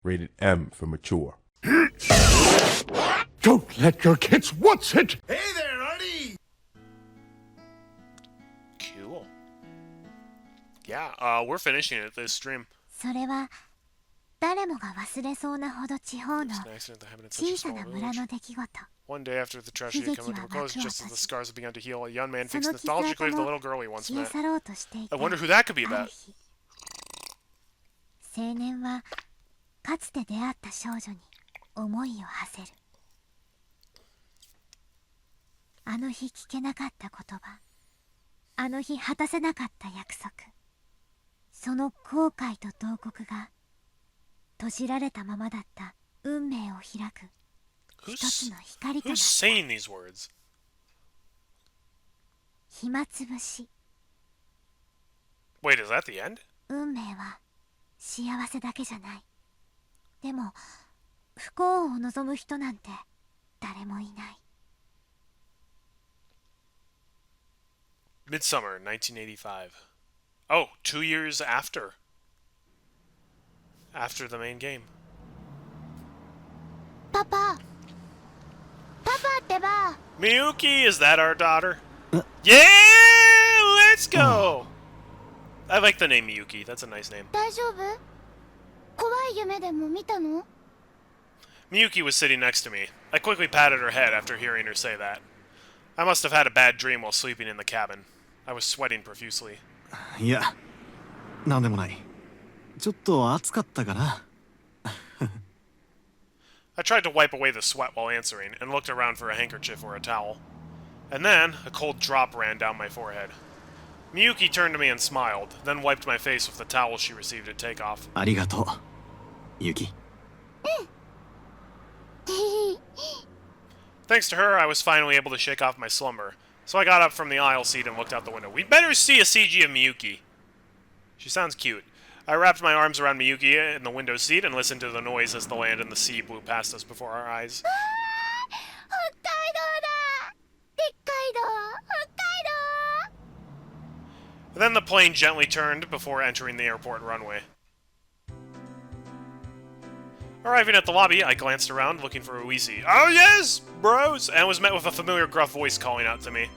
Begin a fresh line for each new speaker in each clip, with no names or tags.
Rated M for mature.
Don't let your kids watch it!
Hey there, Artie!
Cool. Yeah, we're finishing it this stream.
それは誰もが忘れそうなほど地方の
It's an accident that happened in such a
小さ
small
な村
village.
の出来事。
One day after the tragedy had come to a close, just as the scars had begun to heal, a young man thinks
その傷跡
nostalgically of the
も
little girl he once
消え
met.
去ろうとしていた
I wonder who that could be
ある
about.
日、青年はかつて出会った少女に思いを馳せる。あの日聞けなかった言葉、あの日果たせなかった約束、その後悔と慟哭が閉じられたままだった運命を開く一つの光とな
Who's
った。
saying these words?
暇つぶし。
Wait, is that the end?
運命は幸せだけじゃない。でも不幸を望む人なんて誰もいない。
Midsummer, 1985. Oh, 2 years after. After the main game.
パパってば。
Miyuki, is that our daughter? Yeah, let's go! I like the name Miyuki. That's a nice name.
大丈夫？怖い夢でも見たの？
Miyuki was sitting next to me. I quickly patted her head after hearing her say that. I must have had a bad dream while sleeping in the cabin. I was sweating profusely.
いや、なんでもない。ちょっと暑かったかな。
I tried to wipe away the sweat while answering, and looked around for a handkerchief or a towel. And then, a cold drop ran down my forehead. Miyuki turned to me and smiled, then wiped my face with the towel she received at takeoff.
ありがとう、ユキ。
Thanks to her, I was finally able to shake off my slumber, so I got up from the aisle seat and looked out the window. We'd better see a CG of Miyuki. She sounds cute. I wrapped my arms around Miyuki in the window seat and listened to the noise as the land and the sea blew past us before our eyes.
北海道だ！でっかい道！北海道！
Then the plane gently turned before entering the airport runway. Arriving at the lobby, I glanced around looking for Uisi. Oh yes, bros! And was met with a familiar gruff voice calling out to me.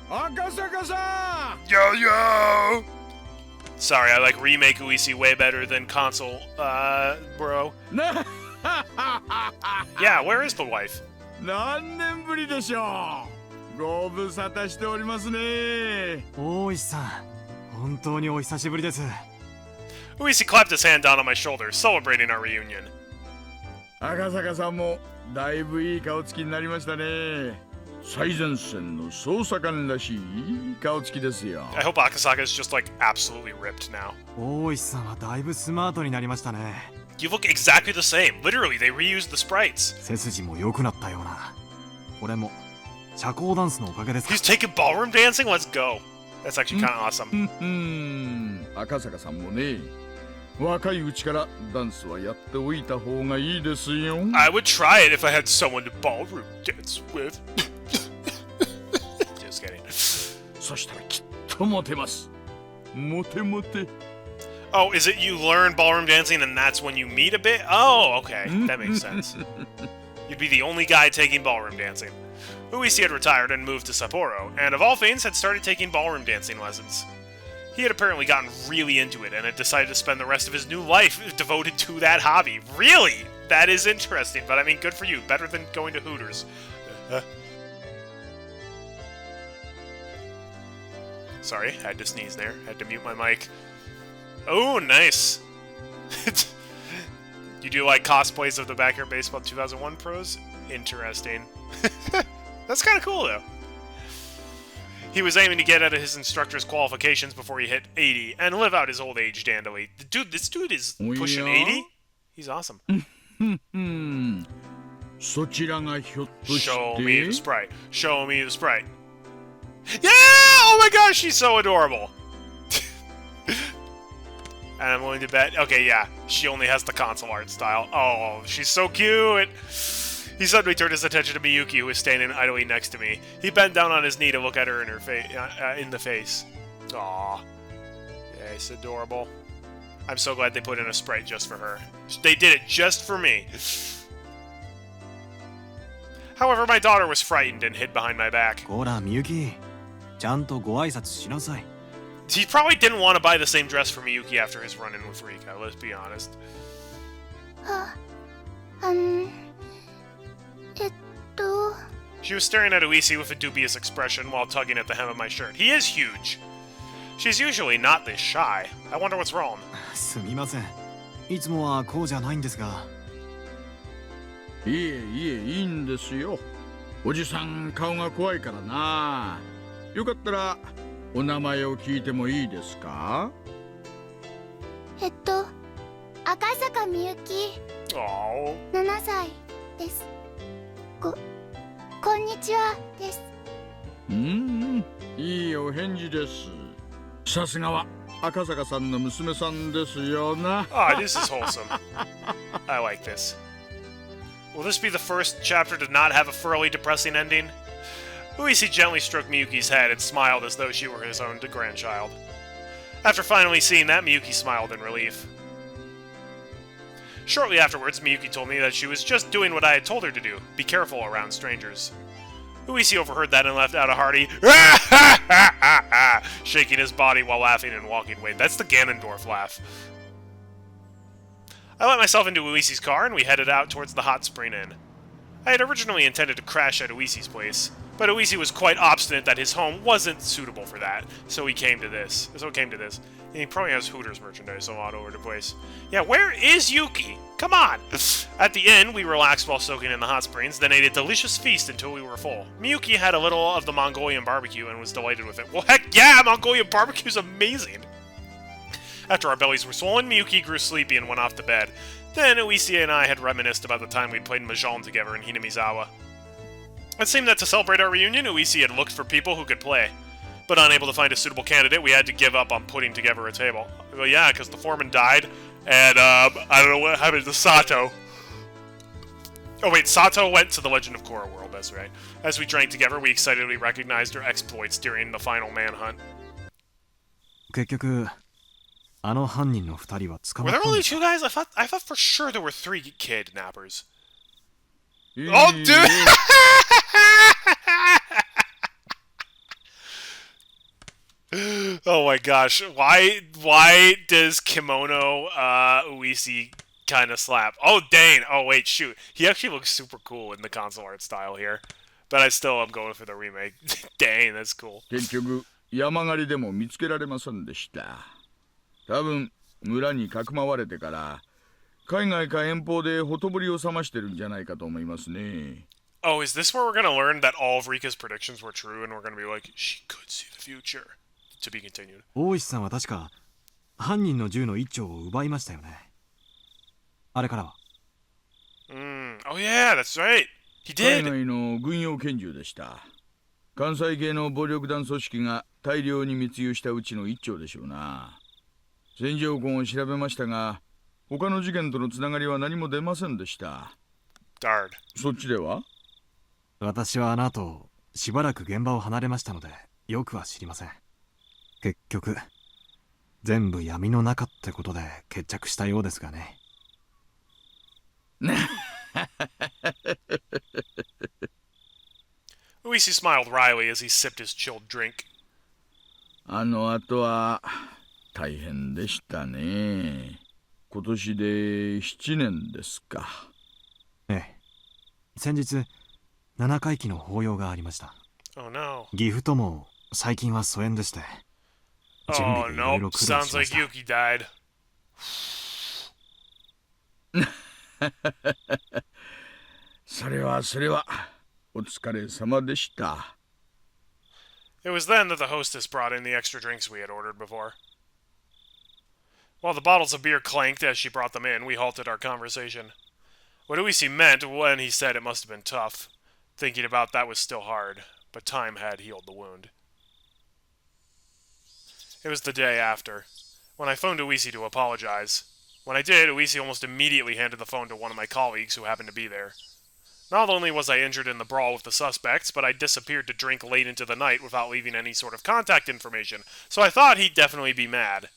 Akasaka-san!
Yo yo! Sorry, I like remake Uisi way better than console, bro. Yeah, where is the wife?
何年ぶりでしょう。ご無沙汰しておりますね。
大石さん、本当にお久しぶりです。
Uisi clapped his hand down on my shoulder, celebrating our reunion.
赤坂さんもだいぶいい顔つきになりましたね。最前線の捜査官らしいいい顔つきですよ。
I hope Akasaka is just like absolutely ripped now.
大石さんはだいぶスマートになりましたね。
You look exactly the same. Literally, they reused the sprites.
背筋も良くなったような。これも社交ダンスのおかげですか。
He's taking ballroom dancing? Let's go. That's actually kind of awesome.
赤坂さんもね、若いうちからダンスはやっておいた方がいいですよ。
I would try it if I had someone to ballroom dance with. Just kidding.
そしたらきっとモテます。モテモテ。
Oh, is it you learn ballroom dancing and that's when you meet a bit? Oh, okay. That makes sense. You'd be the only guy taking ballroom dancing. Uisi had retired and moved to Sapporo, and of all things, had started taking ballroom dancing lessons. He had apparently gotten really into it and had decided to spend the rest of his new life devoted to that hobby. Really? That is interesting, but I mean, good for you. Better than going to Hooters. Sorry, had to sneeze there. Had to mute my mic. Oh, nice. You do like cosplays of the Backyard Baseball 2001 pros? Interesting. That's kind of cool, though. He was aiming to get out of his instructor's qualifications before he hit 80 and live out his old age dandily. Dude, this dude is pushing 80? He's awesome.
そちらがひょっとして
Show me the sprite. Show me the sprite. Yeah! Oh my gosh, she's so adorable. And I'm willing to bet... Okay, yeah. She only has the console art style. Oh, she's so cute! He suddenly turned his attention to Miyuki, who was standing idly next to me. He bent down on his knee to look at her in her in the face. Aww. Yeah, it's adorable. I'm so glad they put in a sprite just for her. They did it just for me. However, my daughter was frightened and hid behind my back.
ほら、みゆき。ちゃんとご挨拶しなさい。
He probably didn't want to buy the same dress for Miyuki after his run-in with Rika, let's be honest.
えっと
She was staring at Uisi with a dubious expression while tugging at the hem of my shirt. He is huge. She's usually not this shy. I wonder what's wrong.
すみません。いつもはこうじゃないんですが。
いえいえ、いいんですよ。おじさん顔が怖いからな。よかったらお名前を聞いてもいいですか？
赤坂みゆき
Oh.
7歳です。こんにちはです。
いいお返事です。さすがは赤坂さんの娘さんですよな。
Ah, this is wholesome. I like this. Will this be the first chapter to not have a thoroughly depressing ending? Uisi gently stroked Miyuki's head and smiled as though she were his own grandchild. After finally seeing that, Miyuki smiled in relief. Shortly afterwards, Miyuki told me that she was just doing what I had told her to do, be careful around strangers. Uisi overheard that and left out a hearty shaking his body while laughing and walking away. That's the Ganondorf laugh. I let myself into Uisi's car and we headed out towards the hot spring inn. I had originally intended to crash at Uisi's place, but Uisi was quite obstinate that his home wasn't suitable for that, so it came to this. And he probably has Hooters merchandise all over the place. Yeah, where is Yuki? Come on! At the inn, we relaxed while soaking in the hot springs, then ate a delicious feast until we were full. Miyuki had a little of the Mongolian barbecue and was delighted with it. Well, heck yeah! Mongolian barbecue's amazing! After our bellies were swollen, Miyuki grew sleepy and went off to bed. Then Uisi and I had reminisced about the time we'd played Mahjong together in Hinamizawa. It seemed that to celebrate our reunion, Uisi had looked for people who could play. But unable to find a suitable candidate, we had to give up on putting together a table. Well, yeah, because the foreman died, and I don't know what happened to Sato. Oh wait, Sato went to the Legend of Korra world, that's right. As we drank together, we excitedly recognized her exploits during the final manhunt.
結局、あの犯人の二人は捕
Were
まっ
there
たん
only
です
two
か？
guys? I thought for sure there were three kidnappers.
いい
Oh, dude! Oh my gosh, why does Kimono Uisi kind of slap? Oh, Dane! Oh wait, shoot. He actually looks super cool in the console art style here. But I still am going for the remake. Dang, that's cool.
結局山狩りでも見つけられませんでした。多分村にかくまわれてから海外か遠方でほとぼりを冷ましてるんじゃないかと思いますね。
Oh, is this where we're gonna learn that all of Rika's predictions were true and we're gonna be like, she could see the future? To be continued.
大石さんは確か犯人の銃の一丁を奪いましたよね。あれからは。
Oh yeah, that's right. He
海
did.
外の軍用拳銃でした。関西系の暴力団組織が大量に密輸したうちの一丁でしょうな。戦場痕を調べましたが、他の事件とのつながりは何も出ませんでした。
Darn.
そっちでは？
私はあの後しばらく現場を離れましたのでよくは知りません。結局全部闇の中ってことで決着したようですがね。
Uisi smiled wryly as he sipped his chilled drink.
あの後は大変でしたね。今年で7年ですか。
ええ。先日7回忌の法要がありました。
Oh no.
岐阜とも最近は疎遠でして。準
Oh
備でいろい
no,
ろ苦労
sounds
しま
like
した。
Yuki died.
それはお疲れ様でした。
It was then that the hostess brought in the extra drinks we had ordered before. While the bottles of beer clanked as she brought them in, we halted our conversation. What Uisi meant when he said it must have been tough. Thinking about that was still hard, but time had healed the wound. It was the day after, when I phoned Uisi to apologize. When I did, Uisi almost immediately handed the phone to one of my colleagues who happened to be there. Not only was I injured in the brawl with the suspects, but I disappeared to drink late into the night without leaving any sort of contact information, so I thought he'd definitely be mad.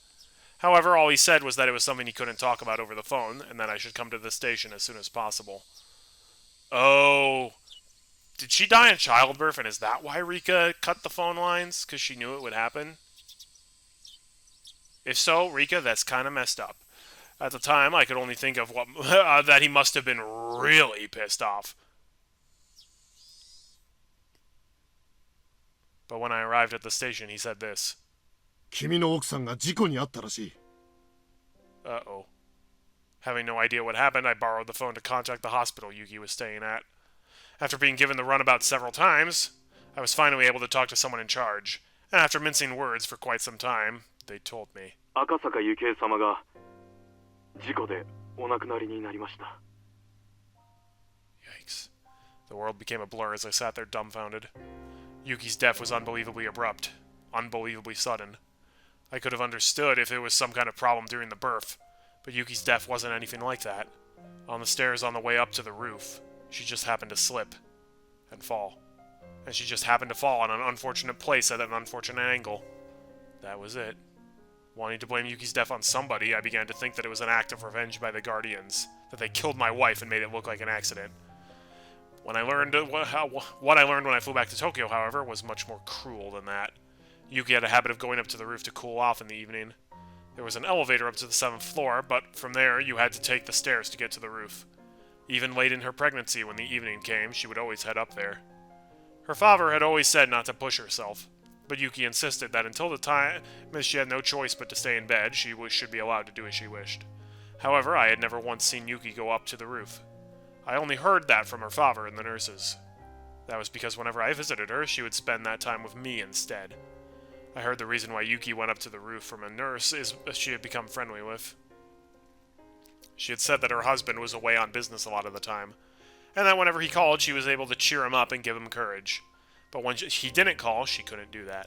However, all he said was that it was something he couldn't talk about over the phone, and that I should come to the station as soon as possible. Oh, did she die in childbirth, and is that why Rika cut the phone lines? Because she knew it would happen? If so, Rika, that's kind of messed up. At the time, I could only think of what that he must have been really pissed off. But when I arrived at the station, he said this.
君の奥さんが事故に遭ったらしい。
Uh-oh. Having no idea what happened, I borrowed the phone to contact the hospital Yuki was staying at. After being given the runabout several times, I was finally able to talk to someone in charge. And after mincing words for quite some time, they told me.
赤坂幸恵様が事故でお亡くなりになりました。
Yikes. The world became a blur as I sat there dumbfounded. Yuki's death was unbelievably abrupt, unbelievably sudden. I could have understood if it was some kind of problem during the birth, but Yuki's death wasn't anything like that. On the stairs on the way up to the roof, she just happened to slip and fall. And she just happened to fall in an unfortunate place at an unfortunate angle. That was it. Wanting to blame Yuki's death on somebody, I began to think that it was an act of revenge by the Guardians, that they killed my wife and made it look like an accident. When I learned what I learned when I flew back to Tokyo, however, was much more cruel than that. Yuki had a habit of going up to the roof to cool off in the evening. There was an elevator up to the 7th floor, but from there you had to take the stairs to get to the roof. Even late in her pregnancy, when the evening came, she would always head up there. Her father had always said not to push herself, but Yuki insisted that until the time she had no choice but to stay in bed, she should be allowed to do as she wished. However, I had never once seen Yuki go up to the roof. I only heard that from her father and the nurses. That was because whenever I visited her, she would spend that time with me instead. I heard the reason why Yuki went up to the roof from a nurse is she had become friendly with. She had said that her husband was away on business a lot of the time, and that whenever he called, she was able to cheer him up and give him courage. But when he didn't call, she couldn't do that.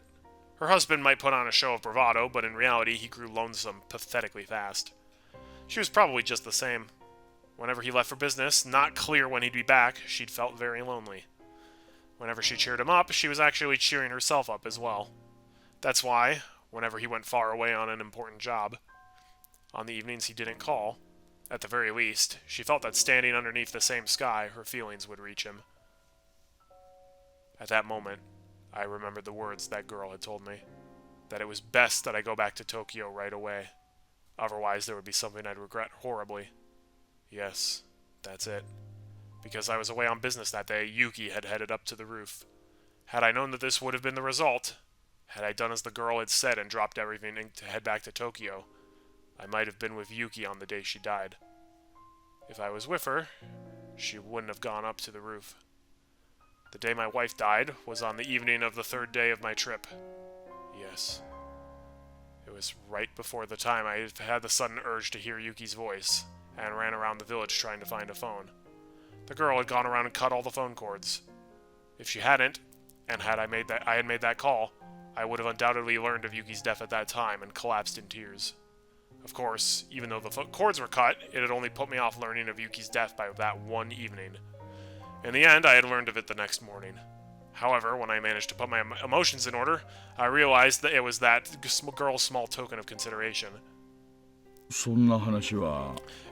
Her husband might put on a show of bravado, but in reality, he grew lonesome pathetically fast. She was probably just the same. Whenever he left for business, not clear when he'd be back, she'd felt very lonely. Whenever she cheered him up, she was actually cheering herself up as well. That's why, whenever he went far away on an important job, on the evenings he didn't call, at the very least, she felt that standing underneath the same sky, her feelings would reach him. At that moment, I remembered the words that girl had told me, that it was best that I go back to Tokyo right away. Otherwise, there would be something I'd regret horribly. Yes, that's it. Because I was away on business that day, Yuki had headed up to the roof. Had I known that this would have been the result, had I done as the girl had said and dropped everything to head back to Tokyo, I might have been with Yuki on the day she died. If I was with her, she wouldn't have gone up to the roof. The day my wife died was on the evening of the 3rd day of my trip. Yes. It was right before the time I had the sudden urge to hear Yuki's voice, and ran around the village trying to find a phone. The girl had gone around and cut all the phone cords. If she hadn't, and I had made that call, I would have undoubtedly learned of Yuki's death at that time and collapsed in tears. Of course, even though the cords were cut, it had only put me off learning of Yuki's death by that one evening. In the end, I had learned of it the next morning. However, when I managed to put my emotions in order, I realized that it was that girl's small token of consideration.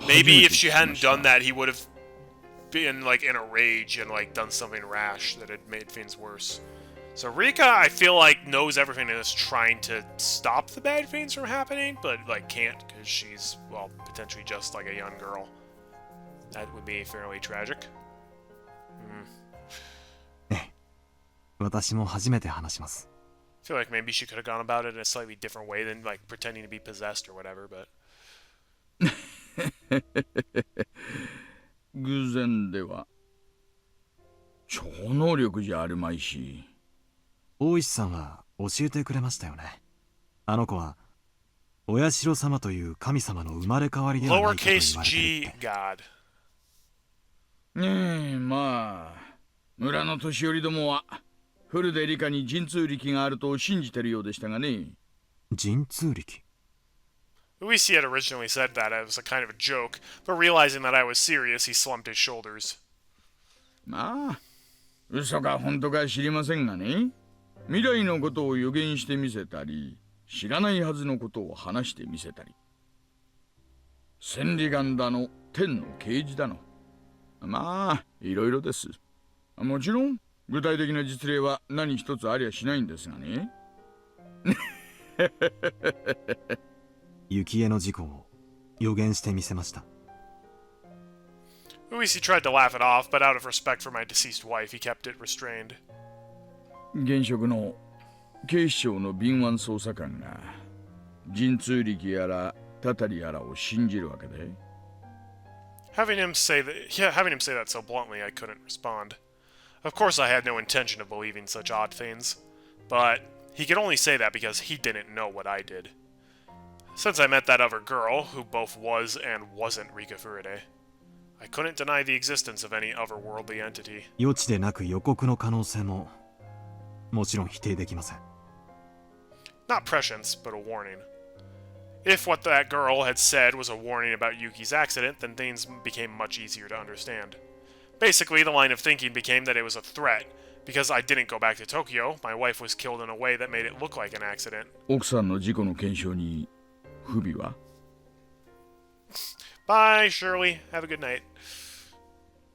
Maybe if she hadn't done that, he would have been in a rage and done something rash that had made things worse. So Rika, I feel knows everything and is trying to stop the bad things from happening, but can't because she's potentially just a young girl. That would be fairly tragic.
私も初めて話します。
I feel maybe she could have gone about it in a slightly different way than pretending to be possessed or whatever, but
偶然では超能力じゃあるまいし。
大石さんは教えてくれましたよね。あの子はお社様という神様の生まれ変わりではないかと言われてい
lowercase
て。
g god.
まあ村の年寄りどもはフルで理科に神通力があると信じてるようでしたがね。
神通力。
Luisi had originally said that as a kind of a joke, but realizing that I was serious, he slumped his shoulders.
まあ嘘か本当か知りませんがね。未来のことを予言してみせたり、知らないはずのことを話してみせたり、千里眼だの天の啓示だの、まあいろいろです。もちろん具体的な実例は何一つありゃしないんですがね。
幸恵の事故を予言してみせました。
Uisi tried to laugh it off, but out of respect for my deceased wife, he kept it restrained.
現職の警視庁の敏腕捜査官が神通力やらたたりやらを信じるわけで。
Having him say that so bluntly, I couldn't respond. Of course, I had no intention of believing such odd things, but he could only say that because he didn't know what I did. Since I met that other girl, who both was and wasn't Rika Furide, I couldn't deny the existence of any otherworldly entity.
予知でなく予告の可能性ももちろん否定できません。
Not prescience, but a warning. If what that girl had said was a warning about Yuki's accident, then things became much easier to understand. Basically, the line of thinking became that it was a threat. Because I didn't go back to Tokyo, my wife was killed in a way that made it look like an accident.
奥さんの事故の検証に不備は？
Bye, Shirley. Have a good night.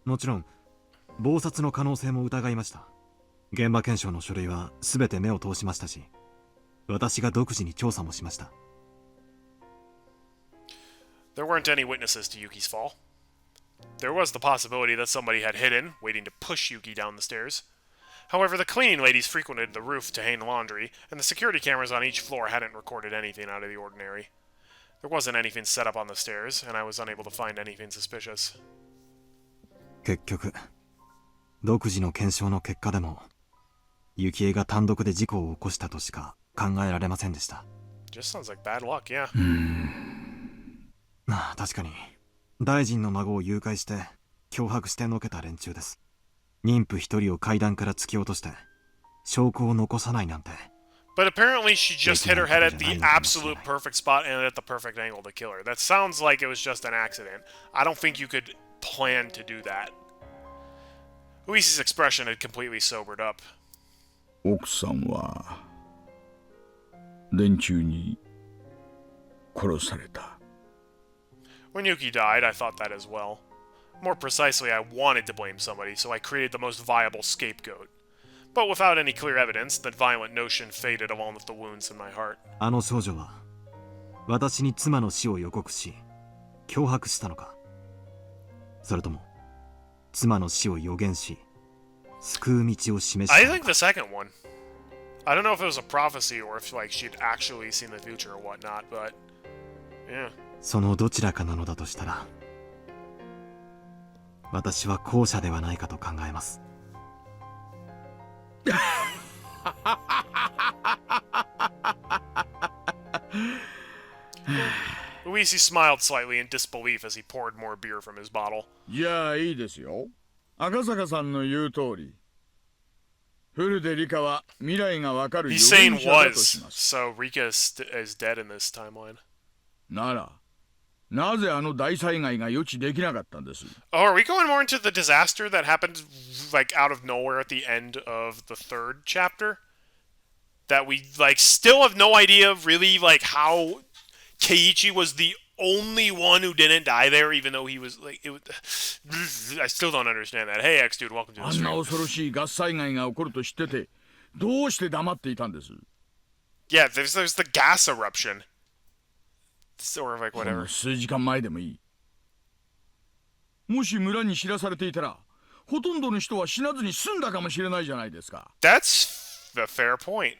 もちろん謀殺の可能性も疑いました。現場検証の書類は全て目を通しましたし、私が独自に調査もしました。
There weren't any witnesses to Yuki's fall. There was the possibility that somebody had hidden, waiting to push Yuki down the stairs. However, the cleaning ladies frequented the roof to hang laundry, and the security cameras on each floor hadn't recorded anything out of the ordinary. There wasn't anything set up on the stairs, and I was unable to find anything suspicious.
結局、独自の検証の結果でも、幸恵が単独で事故を起こしたとしか考えられませんでした。
Just sounds like bad luck, yeah.
まあ確かに、大臣の孫を誘拐して脅迫してのけた連中です。妊婦一人を階段から突き落として証拠を残さないなんて。
But apparently she just hit her head at the absolute perfect spot and at the perfect angle to kill her. That sounds like it was just an accident. I don't think you could plan to do that. Luisi's expression had completely sobered up.
奥さんは連中に殺された。
When Yuki died, I thought that as well. More precisely, I wanted to blame somebody, so I created the most viable scapegoat. But without any clear evidence, that violent notion faded along with the wounds in my heart.
あの少女は私に妻の死を予告し脅迫したのか、それとも妻の死を予言し救う道を示した
I
の
think
か。
the second one. I don't know if it was a prophecy or if like she'd actually seen the future or whatnot, but yeah.
そのどちらかなのだとしたら、私は後者ではないかと考えます。
Luisi smiled slightly in disbelief as he poured more beer from his bottle.
じゃあいいですよ。赤坂さんの言う通り、古出リカは未来がわかる予
He's
言
saying
者だとし
was,
ます。
so Rika is dead in this timeline.
なら、なぜあの大災害が予知できなかったんです？
Oh, are we going more into the disaster that happened like out of nowhere at the end of the third chapter? That we like still have no idea really like how Keiichi was the only one who didn't die there, even though he was like it was, I still don't understand that. Hey X dude, welcome to the
あんな
stream.
恐ろしいガス災害が起こると知ってて、どうして黙っていたんです？
Yeah, there's the gas eruption. Or like
ほん
whatever.
の数時間前でもいい。もし村に知らされていたら、ほとんどの人は死なずに済んだかもしれないじゃないですか。
That's the fair point.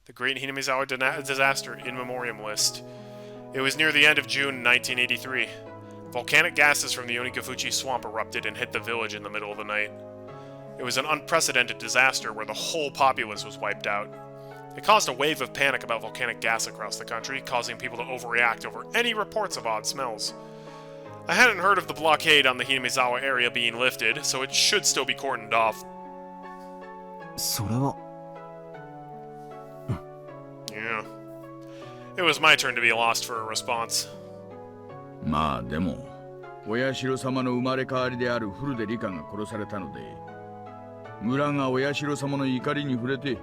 The Great Hinamizawa Disaster in Memoriam List. It was near the end of June 1983. Volcanic gases from the Onikafuchi swamp erupted and hit the village in the middle of the night. It was an unprecedented disaster where the whole populace was wiped out. It caused a wave of panic about volcanic gas across the country, causing people to overreact over any reports of odd smells. I hadn't heard of the blockade on the Hinamizawa area being lifted, so it should still be cordoned off.
それは
Yeah. It was my turn to be lost for a response.
まあでも、お社様の生まれ変わりである古出リカが殺されたので、村がお社様の怒りに触れて、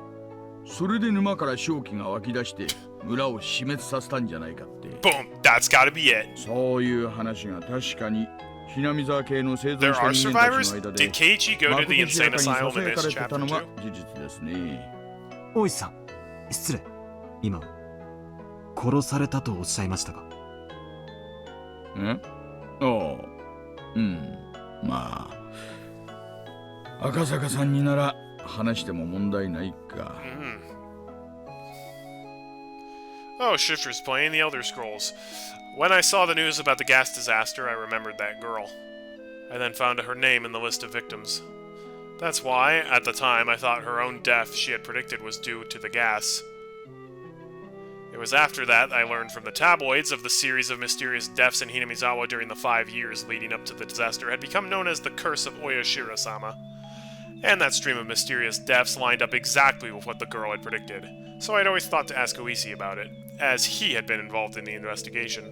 それで沼から瘴気が湧き出して村を死滅させたんじゃないかって。
Boom, that's gotta be it.
そういう話が確かにひなみ沢系の生存
There
した
are
人間たち
survivors?
の間
Did
で
Keiichi go
ま
to
こと
the
しや
insane
かに
asylum
さ
in
さやか
this
れてた
chapter
のが
too?
事実ですね。
大石さん、失礼。今殺されたとおっしゃいましたか？
ああ、うん。まあ赤坂さんになら話しても問題ないか。
Oh, Shifter's playing the Elder Scrolls. When I saw the news about the gas disaster, I remembered that girl. I then found her name in the list of victims. That's why, at the time, I thought her own death she had predicted was due to the gas. It was after that I learned from the tabloids of the series of mysterious deaths in Hinamizawa during the 5 years leading up to the disaster had become known as the Curse of Oyashira-sama. And that stream of mysterious deaths lined up exactly with what the girl had predicted, so I'd always thought to ask Oishi about it, as he had been involved in the investigation.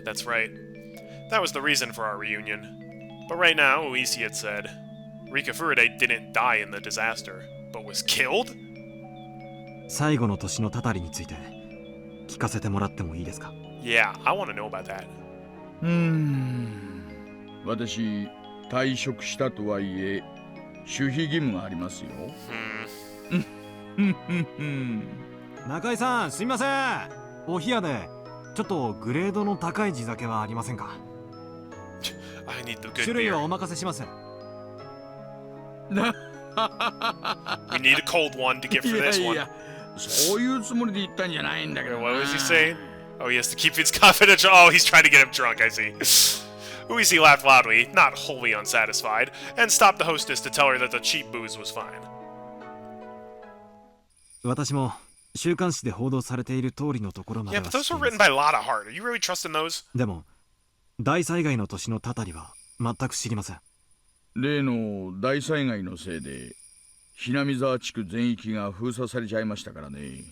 That's right. That was the reason for our reunion. But right now, Oishi had said, Rika Furude didn't die in the disaster, but was killed?
最後の年のたたりについて聞かせてもらってもいいですか？
Yeah, I want to know about that.
私退職したとはいえ守秘義務がありますよ。
中井さん、すみません。お冷やでちょっとグレードの高い地酒はありませんか？
I need the good
種類
beer.
はお任せします。
We need a cold one to get for
い
this
やい
one.
や、そういうつもりで言ったんじゃないんだけどな。
What was he saying? Oh, he has to keep his confidential. Oh, he's trying to get him drunk, I see. Uisi laughed loudly, not wholly unsatisfied, and stopped the hostess to tell her that the cheap booze was fine.
私も週刊誌で報道されている通りのところまで
Yeah,
は
but
知
those
って
were
いま
written
す。
by Lotta Heart. Are you really trusting those?
でも大災害の年のたたりは全く知りません。
例の大災害のせいでひなみ沢地区全域が封鎖されちゃいましたからね。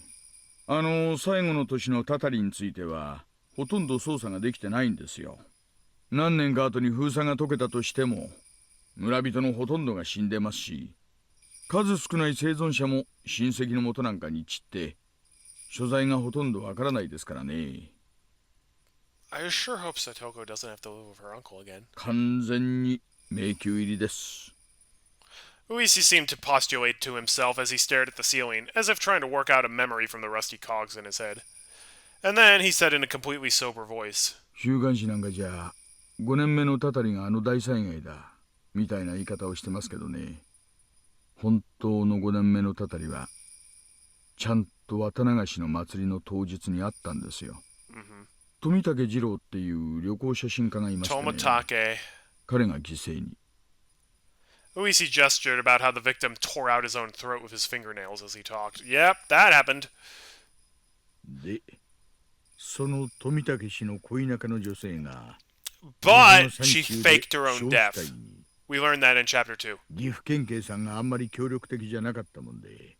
最後の年のたたりについてはほとんど捜査ができてないんですよ。何年か後に封鎖が解けたとしても村人のほとんどが死んでますし、数少ない生存者も親戚の元なんかに散って所在がほとんどわからないですからね。
I sure hope Satoko doesn't have to live with her uncle again.
完全に迷宮入りです。
Uisi seemed to postulate to himself as he stared at the ceiling, as if trying to work out a memory from the rusty cogs in his head. And then he said in a completely sober voice,
週刊誌なんかじゃ5年目のたたりが大災害だみたいな言い方をしてますけどね。本当の5年目のたたりはちゃんと綿流しの祭りの当日にあったんですよ。富武二郎っていう旅行写真家がいましたね。
Tomitake.
彼が犠牲に。
Uisi gestured about how the victim tore out his own throat with his fingernails as he talked. Yep, that happened.
で、その富武氏の恋仲の女性が
But she faked her own death. We learned that in chapter 2.
岐阜県警さんがあんまり協力的じゃなかったもんで、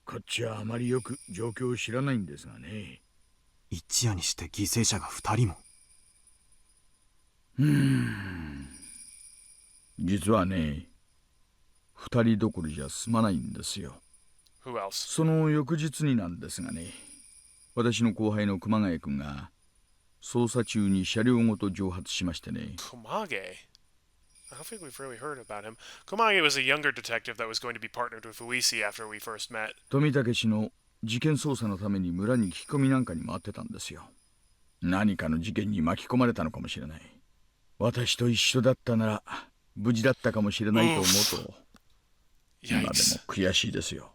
こっちはあまりよく状況を知らないんですがね。
一夜にして犠牲者が2人も。
実はね、2人どころじゃ済まないんですよ。
Who else?
その翌日になんですがね、私の後輩の熊谷君が捜査中に車両ごと蒸発しましてね。
Komage? I don't think we've really heard about him. Komage was a younger detective that was going to be partnered with Uisi after we first met.
富武氏の事件捜査のために村に聞き込みなんかに回ってたんですよ。何かの事件に巻き込まれたのかもしれない。私と一緒だったなら無事だったかもしれないと思うと今でも
Yikes.
悔しいですよ。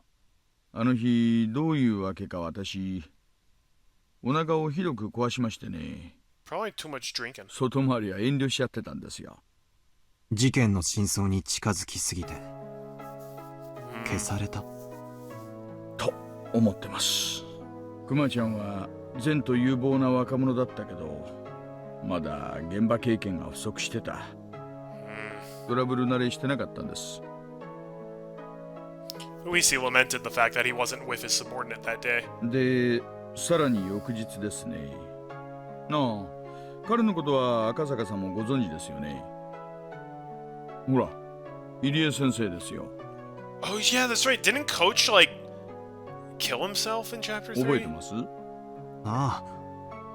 あの日どういうわけか私お腹をひどく壊しましてね。
Probably too much drinking.
外回りは遠慮しちゃってたんですよ。
事件の真相に近づきすぎて消された
と思ってます。熊ちゃんは善と有望な若者だったけどまだ現場経験が不足してた。トラブル慣れしてなかったんです。
Uisi lamented the fact that he wasn't with his subordinate that day.
で、さらに翌日ですね。なあ、彼のことは赤坂さんもご存知ですよね。ほら、入江先生ですよ。
Oh yeah, that's right. Didn't Coach like kill himself in chapter
覚えて
3?
ます？
あ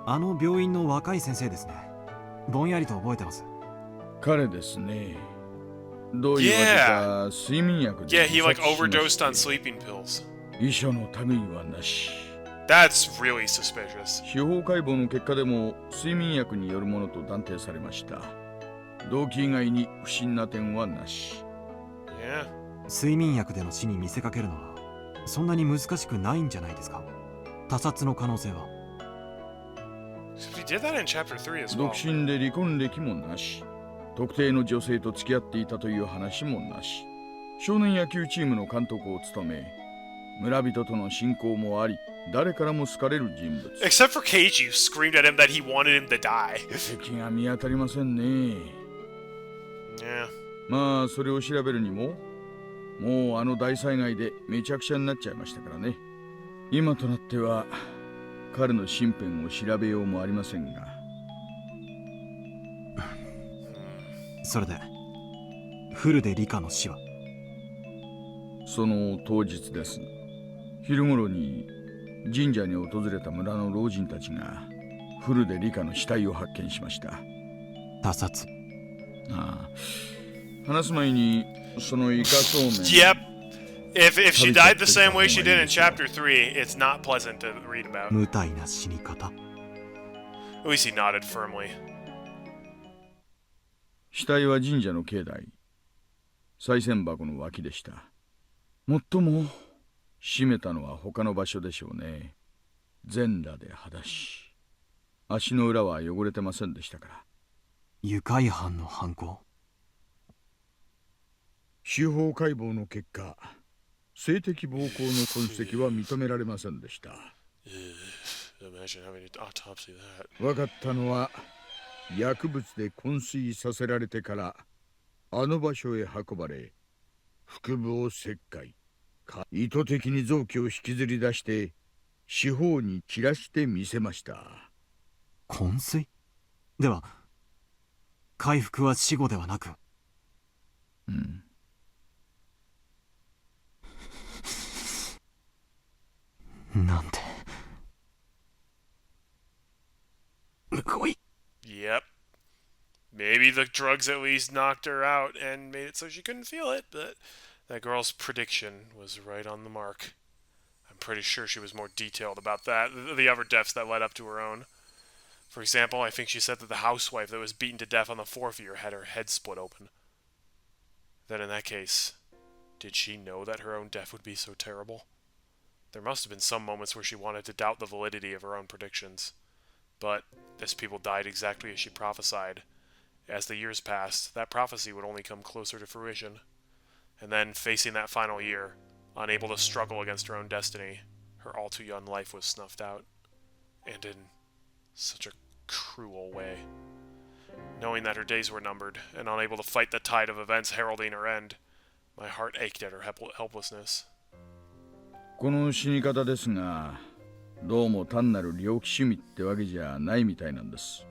あ、あの病院の若い先生ですね。ぼんやりと覚えてます。
彼ですね。どう言われた睡眠薬
Yeah,
で
he like
自殺しま
overdosed
して
on sleeping pills.
遺書の類はなし。
That's really suspicious.
司法解剖の結果でも睡眠薬によるものと断定されました。動機以外に不審な点はなし。
Yeah.
睡眠薬での死に見せかけるのはそんなに難しくないんじゃないですか。他殺の可能性は。
He did that in chapter 3 as well.
独身で離婚歴もなし。特定の女性と付き合っていたという話もなし。少年野球チームの監督を務め、村人との親交もあり、誰からも好かれる人物。
Except for Keiji, who screamed at him that he wanted him to die.
敵が見当たりませんね。
Yeah.
まあそれを調べるにも、もうあの大災害でめちゃくちゃになっちゃいましたからね。今となっては彼の身辺を調べようもありませんが。
それでフルで理科の死は？
その当日です。昼頃に神社に訪れた村の老人たちがフルで理科の死体を発見しました。
他殺。
ああ、話す前にそのイカそうめん。
Yep. If she died the same way she did in chapter 3, it's not pleasant to read about.
無体な死に方。
At least he nodded firmly.
死体は神社の境内、賽銭箱の脇でした。もっとも閉めたのは他の場所でしょうね。全裸で裸足。足の裏は汚れてませんでしたから。
愉快犯の犯行。
司法解剖の結果、性的暴行の痕跡は認められませんでした。
Imagine having to autopsy that.
分かったのは、薬物で昏睡させられてからあの場所へ運ばれ、腹部を切開、意図的に臓器を引きずり出して四方に散らしてみせました。
昏睡？では回復は死後ではなく。
うん。
なんてむごい。
Yep. Maybe the drugs at least knocked her out and made it so she couldn't feel it, but that girl's prediction was right on the mark. I'm pretty sure she was more detailed about that, the other deaths that led up to her own. For example, I think she said that the housewife that was beaten to death on the 4th year had her head split open. Then in that case, did she know that her own death would be so terrible? There must have been some moments where she wanted to doubt the validity of her own predictions. But as people died exactly as she prophesied, as the years passed, that prophecy would only come closer to fruition. And then, facing that final year, unable to struggle against her own destiny, her all-too-young life was snuffed out. And in such a cruel way. Knowing that her days were numbered, and unable to fight the tide of events heralding her end, my heart ached at her helplessness.
この死に方ですが、どうも単なる猟奇趣味ってわけじゃないみたいなんです。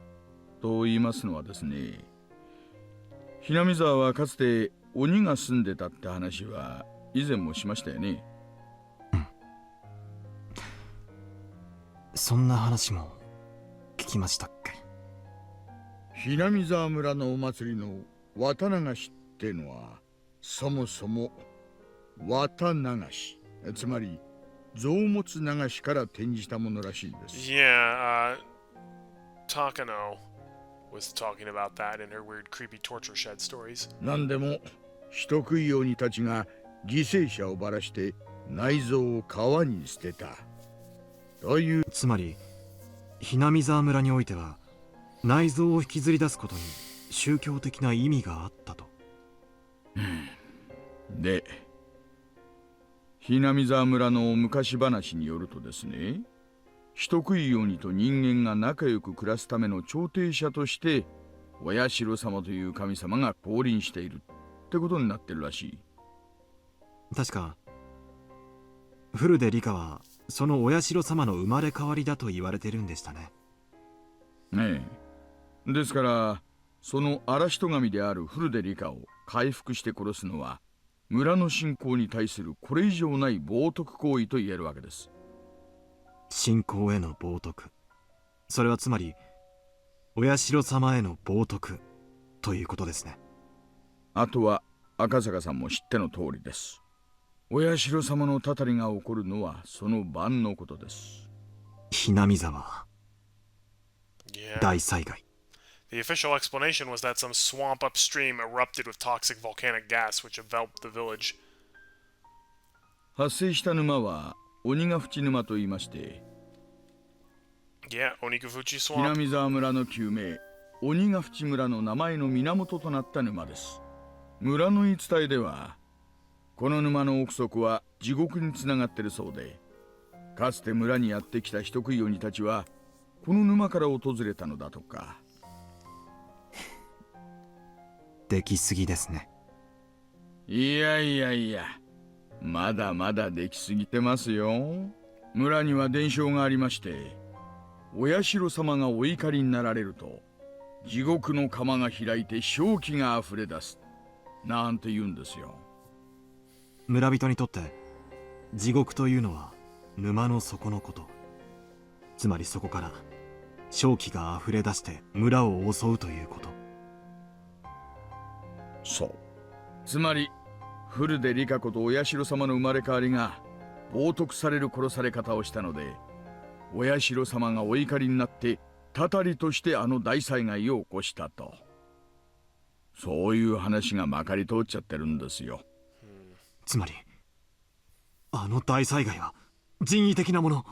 と言いますのはですね、ひなみ沢はかつて鬼が住んでたって話は以前もしましたよね。
うん。そんな話も聞きましたっけ？
ひなみ沢村のお祭りの綿流しってのは、そもそも綿流し、つまり臓物流しから転じたものらしいです。
Yeah, Takano was talking about that in her weird creepy torture shed stories.
なんでも人食い鬼たちが犠牲者をばらして内臓を川に捨てたという。
つまりひなみ沢村においては内臓を引きずり出すことに宗教的な意味があったと。
で、ひなみ沢村の昔話によるとですね、人食い鬼と人間が仲良く暮らすための調停者としてお社様という神様が降臨しているってことになってるらしい。
確かフルでリカはそのお社様の生まれ変わりだと言われてるんでしたね。
ねえ。ですからその嵐人神であるフルデリカを回復して殺すのは村の信仰に対するこれ以上ない冒涜行為と言えるわけです。
信仰への冒涜、それはつまりお社様への冒涜ということですね。
あとは赤坂さんも知っての通りです。お社様のたたりが起こるのはその晩のことです。
ひなみ沢
Yeah.
大災害。
The official explanation was that some swamp upstream erupted with toxic volcanic gas which enveloped the village.
発生した沼は鬼ヶ淵沼と言いまして、
Yeah, Onigufuchi
ひな
Swamp.
み沢村の旧名鬼ヶ淵村の名前の源となった沼です。村の言い伝えではこの沼の奥底は地獄につながっているそうで、かつて村にやってきた人食い鬼たちはこの沼から訪れたのだとか。
できすぎですね。
いやいやいや、まだまだできすぎてますよ。村には伝承がありまして、お社様がお怒りになられると地獄の釜が開いて正気があふれ出すなんて言うんですよ。
村人にとって地獄というのは沼の底のこと。つまりそこから正気があふれ出して村を襲うということ。
そう。つまり古出理香子とお社様の生まれ変わりが冒涜される殺され方をしたので、お社様がお怒りになってたたりとしてあの大災害を起こしたと、そういう話がまかり通っちゃってるんですよ。
つまりあの大災害は人為的なもの。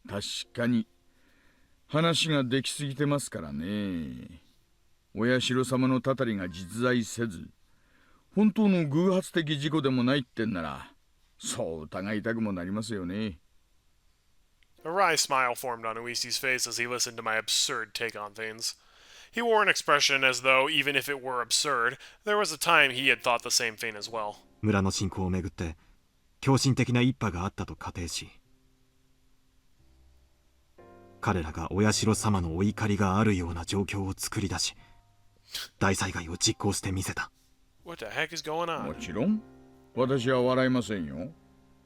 確かに話ができすぎてますからね。お社様のたたりが実在せず本当の偶発的事故でもないってんなら、そう疑いたくもなりますよね。
A wry smile formed on Uisi's face as he listened to my absurd take on things. He wore an expression as though, even if it were absurd, there was a time he had thought the same thing as well.
村の信仰をめぐって狂信的な一派があったと仮定し、彼らがお社様のお怒りがあるような状況を作り出し、大災害を実行してみせた。
What the heck is going
も
on?
ちろん私は笑いませんよ。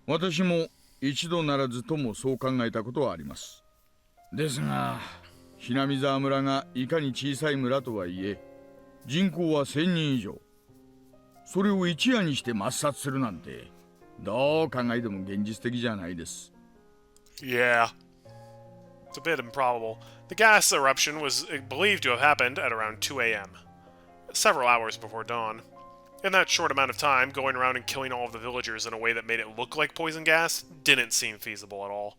私も一度ならずともそう考えたことはあります。ですがひなみ沢村がいかに小さい村とはいえ人口は1000人以上、それを一夜にして抹殺するなんてどう考えても現実的じゃないです。
Yeah. It's a bit improbable. The gas eruption was believed to have happened at around 2 a.m., several hours before dawn. In that short amount of time, going around and killing all of the villagers in a way that made it look like poison gas didn't seem feasible at all.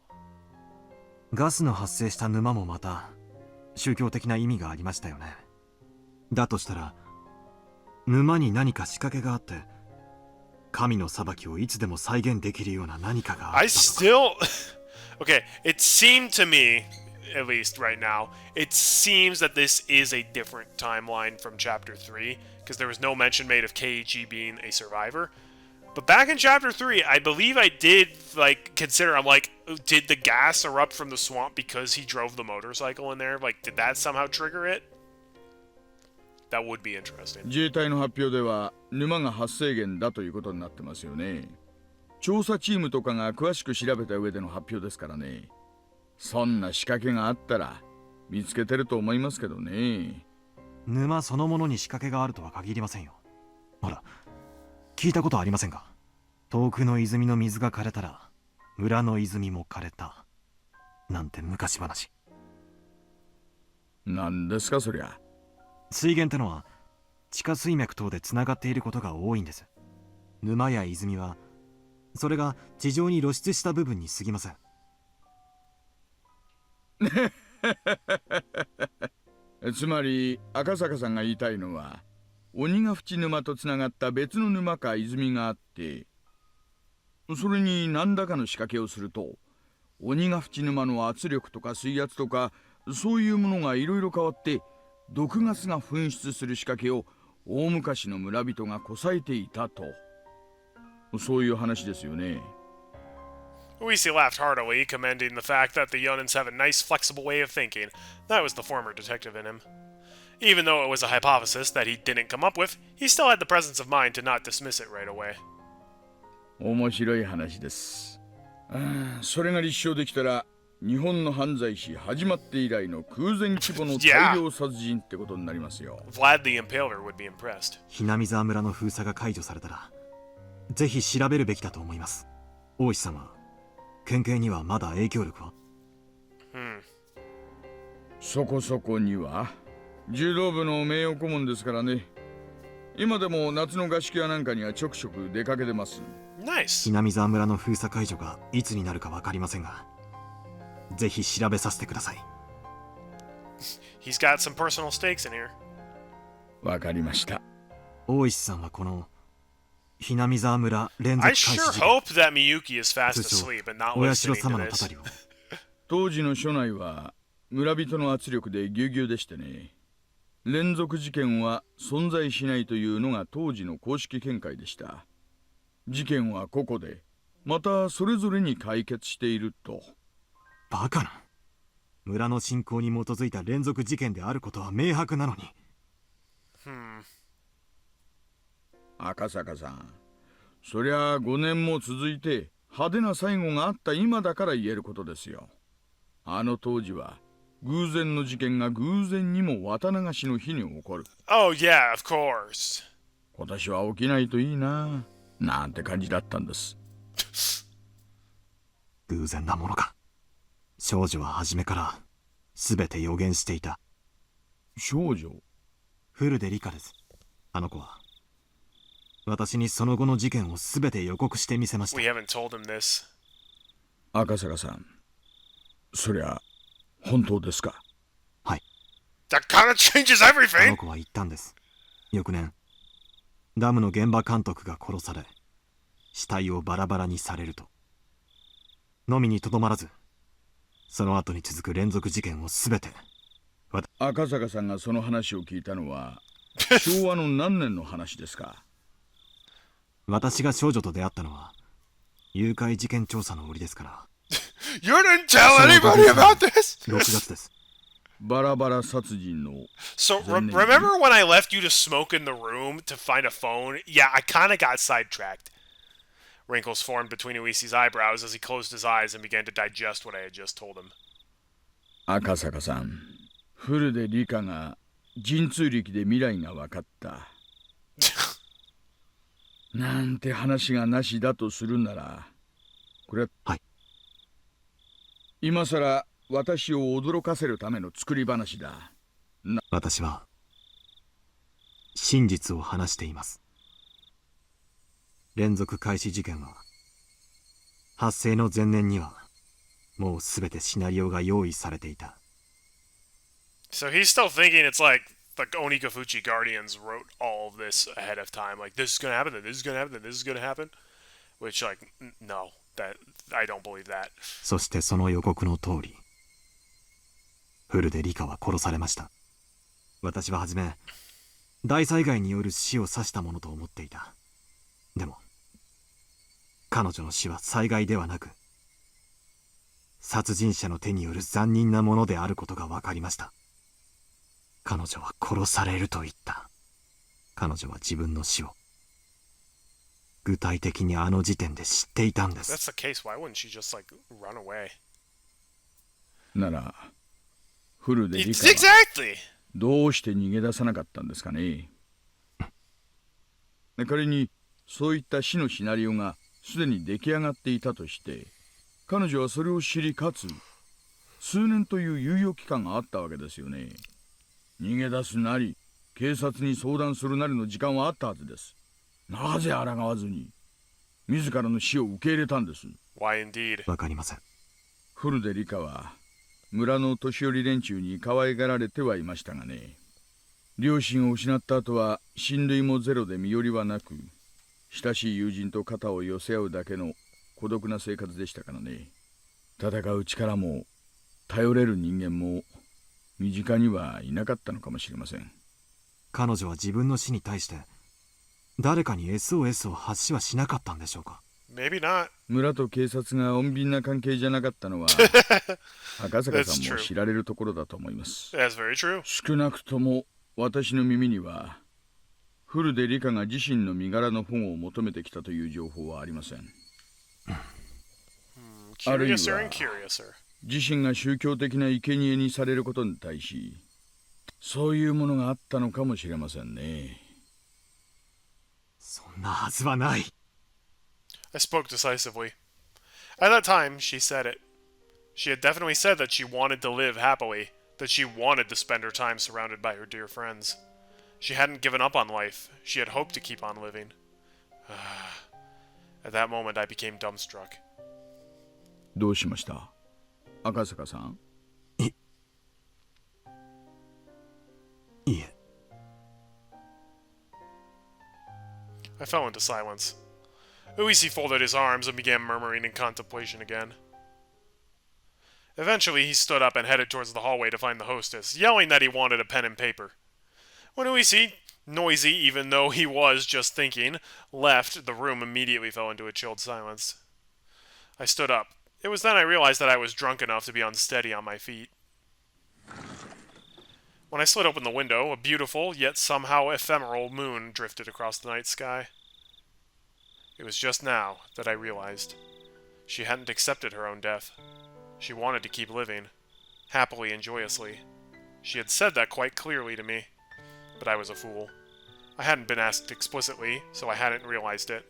ガスの発生した沼もまた宗教的な意味がありましたよね。だとしたら沼に何か仕掛けがあって神の裁きをいつでも再現できるような何かがあったとか。
I still... Okay, it seemed to me, at least right now, it seems that this is a different timeline from Chapter 3, because there was no mention made of Keiichi being a survivor. But back in Chapter 3, I believe I did, consider, I'm like, did the gas erupt from the swamp because he drove the motorcycle in there? Like, did that somehow trigger it? That would be interesting.
自衛隊の発表では沼が発生源だということになってますよね。調査チームとかが詳しく調べた上での発表ですからね。そんな仕掛けがあったら見つけてると思いますけどね。
沼そのものに仕掛けがあるとは限りませんよ。ほら、聞いたことありませんか？遠くの泉の水が枯れたら村の泉も枯れたなんて昔話。
何ですかそりゃ。
水源ってのは地下水脈等でつながっていることが多いんです。沼や泉はそれが地上に露出した部分に過ぎません。
つまり赤坂さんが言いたいのは鬼ヶ淵沼とつながった別の沼か泉があって、それに何らかの仕掛けをすると鬼ヶ淵沼の圧力とか水圧とかそういうものがいろいろ変わって毒ガスが噴出する仕掛けを大昔の村人がこさえていたと、そういう話ですよね。
Uisi laughed heartily, commending the fact that the Yonins have a nice, flexible way of thinking. That was the former detective in him. Even though it was a hypothesis that he didn't come up with, he still had the presence of mind to not dismiss it right away.
面白い話です。それが立証できたら、日本の犯罪史始まって以来の空前規模の大量殺人ってことになりますよ。
Vlad the Impaler would be impressed.
ひなみ沢村の封鎖が解除されたら、ぜひ調べるべきだと思います。大石様、県警にはまだ影響力は？
そこそこには。柔道部の名誉顧問ですからね。今でも夏の合宿やなんかにはちょくちょく出かけてます。
Nice.
ひなみ沢村の封鎖解除がいつになるかわかりませんが、ぜひ調べさせてください。
He's got some personal stakes in here.
わかりました。
大石さんはこのひなみ沢村連続
I
開始
sure
事件、
hope that Miyuki is fast
通称
asleep and not
お社
listening
様
to
のたた
this.
りを。
当時の署内は村人の圧力でぎゅうぎゅうでしてね。連続事件は存在しないというのが当時の公式見解でした。事件は個々で、またそれぞれに解決していると。
バカな。村の信仰に基づいた連続事件であることは明白なのに。
赤坂さん、そりゃ5年も続いて派手な最後があった今だから言えることですよ。あの当時は偶然の事件が偶然にも綿流しの日に起こる。
Oh yeah, of course.
今年は起きないといいな、なんて感じだったんです。
偶然なものか。少女は初めから全て予言していた。
少女？
フルデリカです。あの子は私にその後の事件を全て予告してみせました。
We haven't told him this.
赤坂さん、そりゃ本当ですか？
はい。
That kind of changes
あ
everything.
の子は言ったんです。翌年ダムの現場監督が殺され、死体をバラバラにされるとのみにとどまらず、その後に続く連続事件を全て。
赤坂さんがその話を聞いたのは昭和の何年の話ですか？
私が少女と出会ったのは誘拐事件調査の折ですから。
You didn't tell anybody about this.
6月です。
バラバラ殺人の。
So remember when I left you to smoke in the room to find a phone? Yeah, I kind of got sidetracked. Wrinkles formed between Uisi's eyebrows as he closed his eyes and began to digest what I had just told him.
赤坂さん、フルで理科が神通力で未来が分かった。なんて話がなしだとするなら、これは、
はい、
今さら私を驚かせるための作り話だ。
私は真実を話しています。連続開始事件は発生の前年にはもうすべてシナリオが用意されていた。
So he's still thinking it's like the Onikafuchi Guardians wrote all of this ahead of time. Like, this is gonna happen, then this is gonna happen, then this is gonna happen. Which, like, no, that I don't believe that.
そしてその予告の通り、フルでリカは殺されました。私は初め大災害による死を指したものと思っていた。でも彼女の死は災害ではなく殺人者の手による残忍なものであることが分かりました。彼女は殺されると言った。彼女は自分の死を具体的にあの時点で知っていたんです。
That's the case. Why wouldn't she just like run away?
ならフルで理科は
Exactly.
どうして逃げ出さなかったんですかね。仮にそういった死のシナリオがすでに出来上がっていたとして、彼女はそれを知り、かつ数年という猶予期間があったわけですよね。逃げ出すなり警察に相談するなりの時間はあったはずです。なぜ抗わずに自らの死を受け入れたんです？
Why indeed?
わかりません。
フルデリカは村の年寄り連中に可愛がられてはいましたがね。両親を失った後は親類もゼロで身寄りはなく、親しい友人と肩を寄せ合うだけの孤独な生活でしたからね。戦う力も頼れる人間も身近にはいなかったのかもしれません。
彼女は自分の死に対して誰かに SOS を発しはしなかったんでしょうか？
Maybe not.
村と警察が穏便な関係じゃなかったのは赤坂さんも知られるところだと思います。
That's very true.
少なくとも私の耳にはフルでリカが自身の身柄の保護を求めてきたという情報はありません。あるいは
Curiouser and curiouser.
自身が宗教的な生贄にされることに対し、そういうものがあったのかもしれませんね。
そんなはずはない。
I spoke decisively. At that time, she said it. She had definitely said that she wanted to live happily, that she wanted to spend her time surrounded by her dear friends. She hadn't given up on life. She had hoped to keep on living. At that moment, I became dumbstruck.
どうしました、赤坂さん？
いえ。
I fell into silence. Uisi folded his arms and began murmuring in contemplation again. Eventually, he stood up and headed towards the hallway to find the hostess, yelling that he wanted a pen and paper. When Uisi, noisy even though he was just thinking, left, the room immediately fell into a chilled silence. I stood up. It was then I realized that I was drunk enough to be unsteady on my feet. When I slid open the window, a beautiful, yet somehow ephemeral moon drifted across the night sky. It was just now that I realized she hadn't accepted her own death. She wanted to keep living, happily and joyously. She had said that quite clearly to me, but I was a fool. I hadn't been asked explicitly, so I hadn't realized it.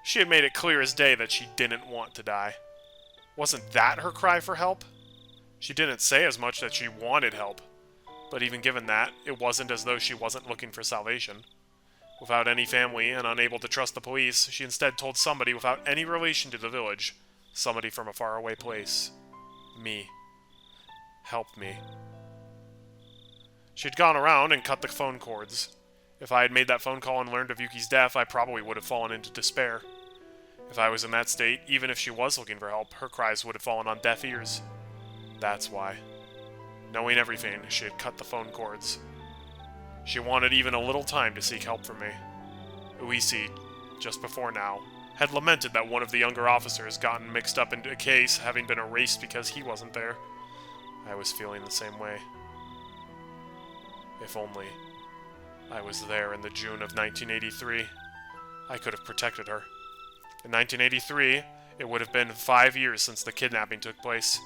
She had made it clear as day that she didn't want to die. Wasn't that her cry for help? She didn't say as much that she wanted help, but even given that, it wasn't as though she wasn't looking for salvation. Without any family and unable to trust the police, she instead told somebody without any relation to the village, somebody from a faraway place. Me. Help me. She had gone around and cut the phone cords. If I had made that phone call and learned of Yuki's death, I probably would have fallen into despair. If I was in that state, even if she was looking for help, her cries would have fallen on deaf ears. That's why. Knowing everything, she had cut the phone cords. She wanted even a little time to seek help from me. Uisi, just before now, had lamented that one of the younger officers gotten mixed up into a case, having been erased because he wasn't there. I was feeling the same way. If only I was there in the June of 1983, I could have protected her. In 1983, it would have been 5 years since the kidnapping took place.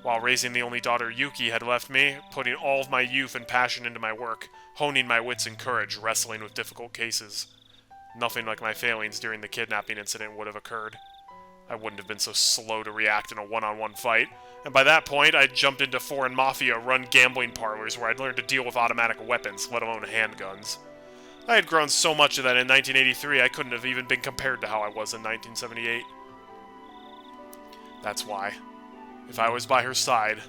While raising the only daughter Yuki had left me, putting all of my youth and passion into my work, honing my wits and courage, wrestling with difficult cases. Nothing like my failings during the kidnapping incident would have occurred. I wouldn't have been so slow to react in a one-on-one fight, and by that point I'd jumped into foreign mafia-run gambling parlors where I'd learned to deal with automatic weapons, let alone handguns. I had grown so much that in 1983 I couldn't have even been compared to how I was in 1978. That's why. If I was by her side,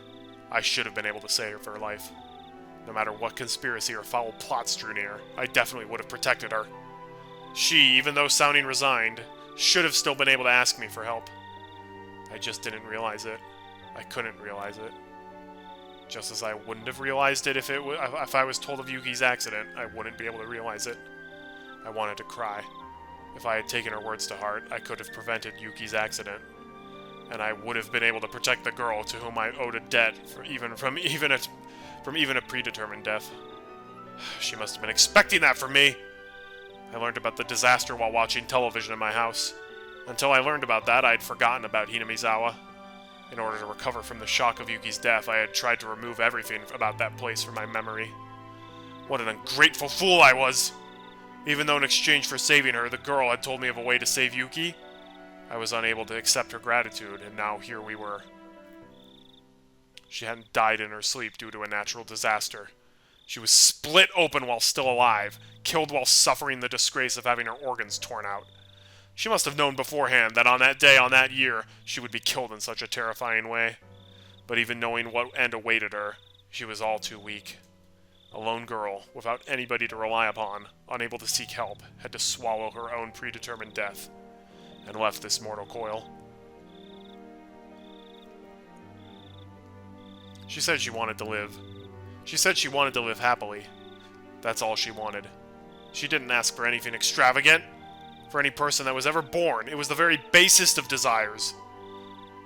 I should have been able to save her for her life. No matter what conspiracy or foul plots drew near, I definitely would have protected her. She, even though sounding resigned, should have still been able to ask me for help. I just didn't realize it. I couldn't realize it. Just as I wouldn't have realized it if I was told of Yuki's accident, I wouldn't be able to realize it. I wanted to cry. If I had taken her words to heart, I could have prevented Yuki's accident. And I would have been able to protect the girl to whom I owed a debt from even a predetermined death. She must have been expecting that from me! I learned about the disaster while watching television in my house. Until I learned about that, I had forgotten about Hinamizawa. In order to recover from the shock of Yuki's death, I had tried to remove everything about that place from my memory. What an ungrateful fool I was! Even though in exchange for saving her, the girl had told me of a way to save Yuki, I was unable to accept her gratitude, and now here we were. She hadn't died in her sleep due to a natural disaster. She was split open while still alive, killed while suffering the disgrace of having her organs torn out. She must have known beforehand that on that day, on that year, she would be killed in such a terrifying way. But even knowing what end awaited her, she was all too weak. A lone girl, without anybody to rely upon, unable to seek help, had to swallow her own predetermined death, and left this mortal coil. She said she wanted to live. She said she wanted to live happily. That's all she wanted. She didn't ask for anything extravagant. For any person that was ever born, it was the very basest of desires.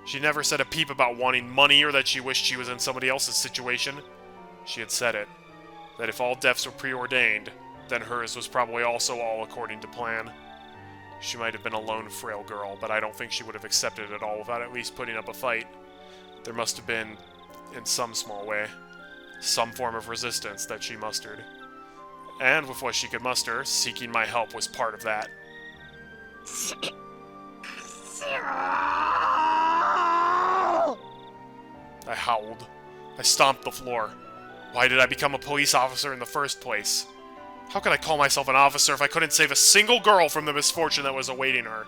She never said a peep about wanting money or that she wished she was in somebody else's situation. She had said it. that if all deaths were preordained, then hers was probably also all according to plan. She might have been a lone, frail girl, but I don't think she would have accepted it all without at least putting up a fight. There must have been, in some small way, some form of resistance that she mustered. And with what she could muster, seeking my help was part of that. I howled. I stomped the floor. Why did I become a police officer in the first place? How could I call myself an officer if I couldn't save a single girl from the misfortune that was awaiting her?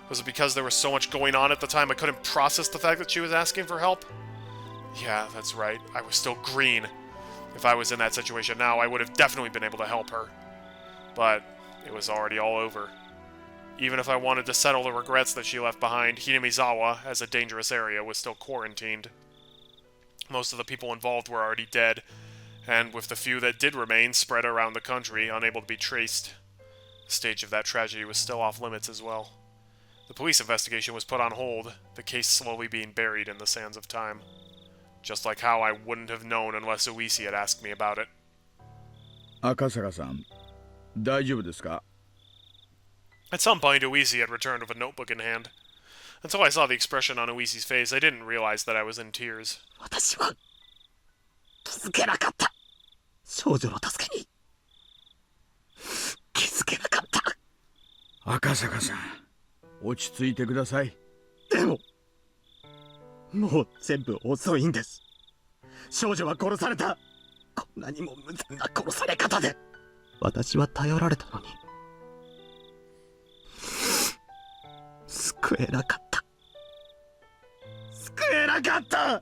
Was it because there was so much going on at the time I couldn't process the fact that she was asking for help? Yeah, that's right. I was still green. If I was in that situation now, I would have definitely been able to help her. But it was already all over. Even if I wanted to settle the regrets that she left behind, Hinamizawa, as a dangerous area, was still quarantined. Most of the people involved were already dead, and with the few that did remain spread around the country, unable to be traced. The stage of that tragedy was still off limits as well. The police investigation was put on hold, the case slowly being buried in the sands of time. Just like how I wouldn't have known unless Uisi had asked me about it.
赤坂さん、大丈夫ですか?
At some point, Uisi had returned with a notebook in hand. Until I saw the expression on Uisi's face, I didn't realize that I was in tears.
私は気づけなかった。少女の助けに気づけなかった。
赤坂さん、落ち着いてください。
でももう全部遅いんです。少女は殺された。こんなにも無残な殺され方で私は頼られたのに救えなかった。救えなかった。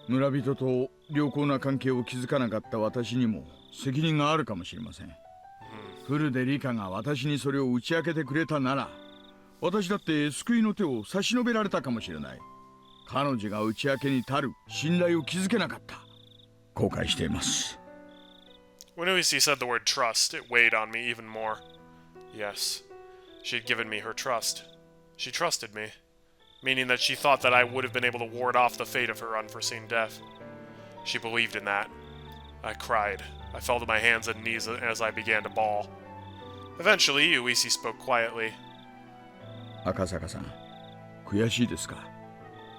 村人と良好な関係を築かなかった私にも責任があるかもしれません。フルでリカが私にそれを打ち明けてくれたなら、私だって救いの手を差し伸べられたかもしれない。彼女が打ち明けに足る信頼を築けなかった。後悔しています。
When Uisi said the word trust, it weighed on me even more. Yes, she had given me her trust. She trusted me, meaning that she thought that I would have been able to ward off the fate of her unforeseen death. She believed in that. I cried. I fell to my hands and knees as I began to bawl. Eventually, Uisi spoke quietly.
赤坂さん、悔しいですか?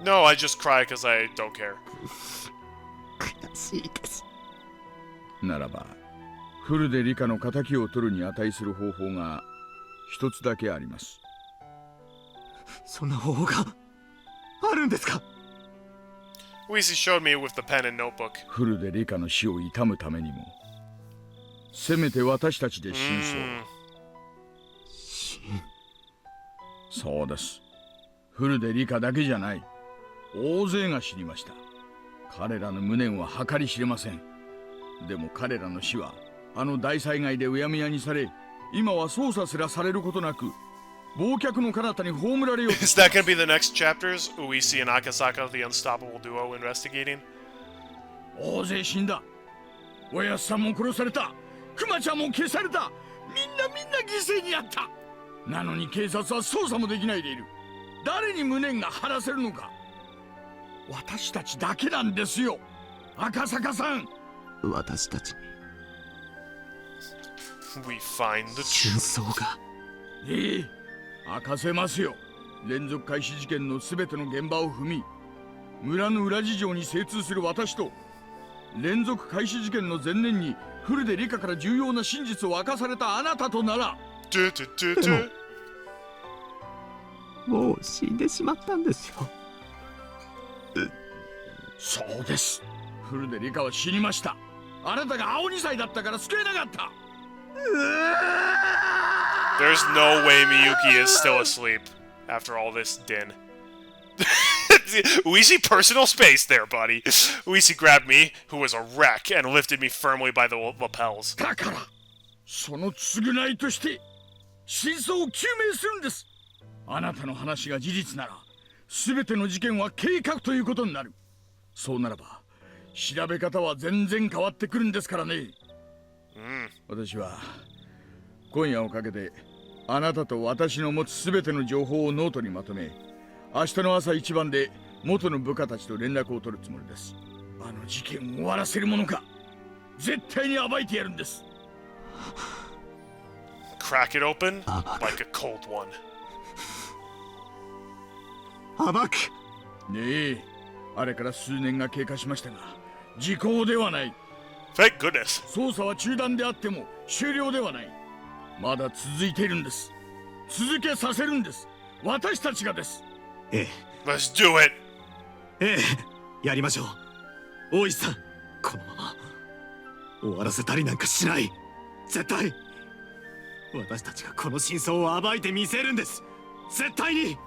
No, I just cry because I don't care.
悔しいです。
ならば、フルでリカの仇を取るに値する方法が一つだけあります。
そんな方法があるんですか?
Uisi showed me with the pen and notebook.
フルでリカの死を悼むためにも、せめて私たちで真相。そうです。フルでリカだけじゃない。大勢が死にました。彼らの無念は計り知れません。でも彼らの死はあの大災害でうやむやにされ、今は捜査すらされることなく、忘却の彼方に葬られようと。
Is that gonna be the next chapters? Uisi and Akasaka, the unstoppable duo, investigating?
大勢死んだ。おやっさんも殺された。クマちゃんも消された。みんな犠牲になった。なのに警察は捜査もできないでいる。誰に無念が晴らせるのか。私たちだけなんですよ、赤坂さん。
私たちに
We find the
真相が。
明かせますよ。連続開始事件のすべての現場を踏み、村の裏事情に精通する私と、連続開始事件の前年にフルでリカから重要な真実を明かされたあなたとなら。
もう死んでしまったんですよ。
そうです。フルでリカは死にました。あなたが青2歳だったから救えなかった。
There's no way Miyuki is still asleep after all this din. Uisi personal space there, buddy. Uisi grabbed me, who was a wreck, and lifted me firmly by the lapels.
だから、その償いとして真相を究明するんです。あなたの話が事実なら、すべての事件は計画ということになる。そうならば、調べ方は全然変わってくるんですからね。私は今夜をかけてあなたと私の持つすべての情報をノートにまとめ、明日の朝一番で元の部下たちと連絡を取るつもりです。あの事件を終わらせるものか、絶対に暴いてやるんです。
Crack it open like a cold one.
暴く。
ねえ、あれから数年が経過しましたが、時効ではない。
Thank goodness.
捜査は中断であっても終了ではない。まだ続いているんです。続けさせるんです。私たちがです。
え
Let's do it.
え、やりましょう。大石さん、このまま終わらせたりなんかしない。絶対。私たちがこの真相を暴いてみせるんです。絶対に。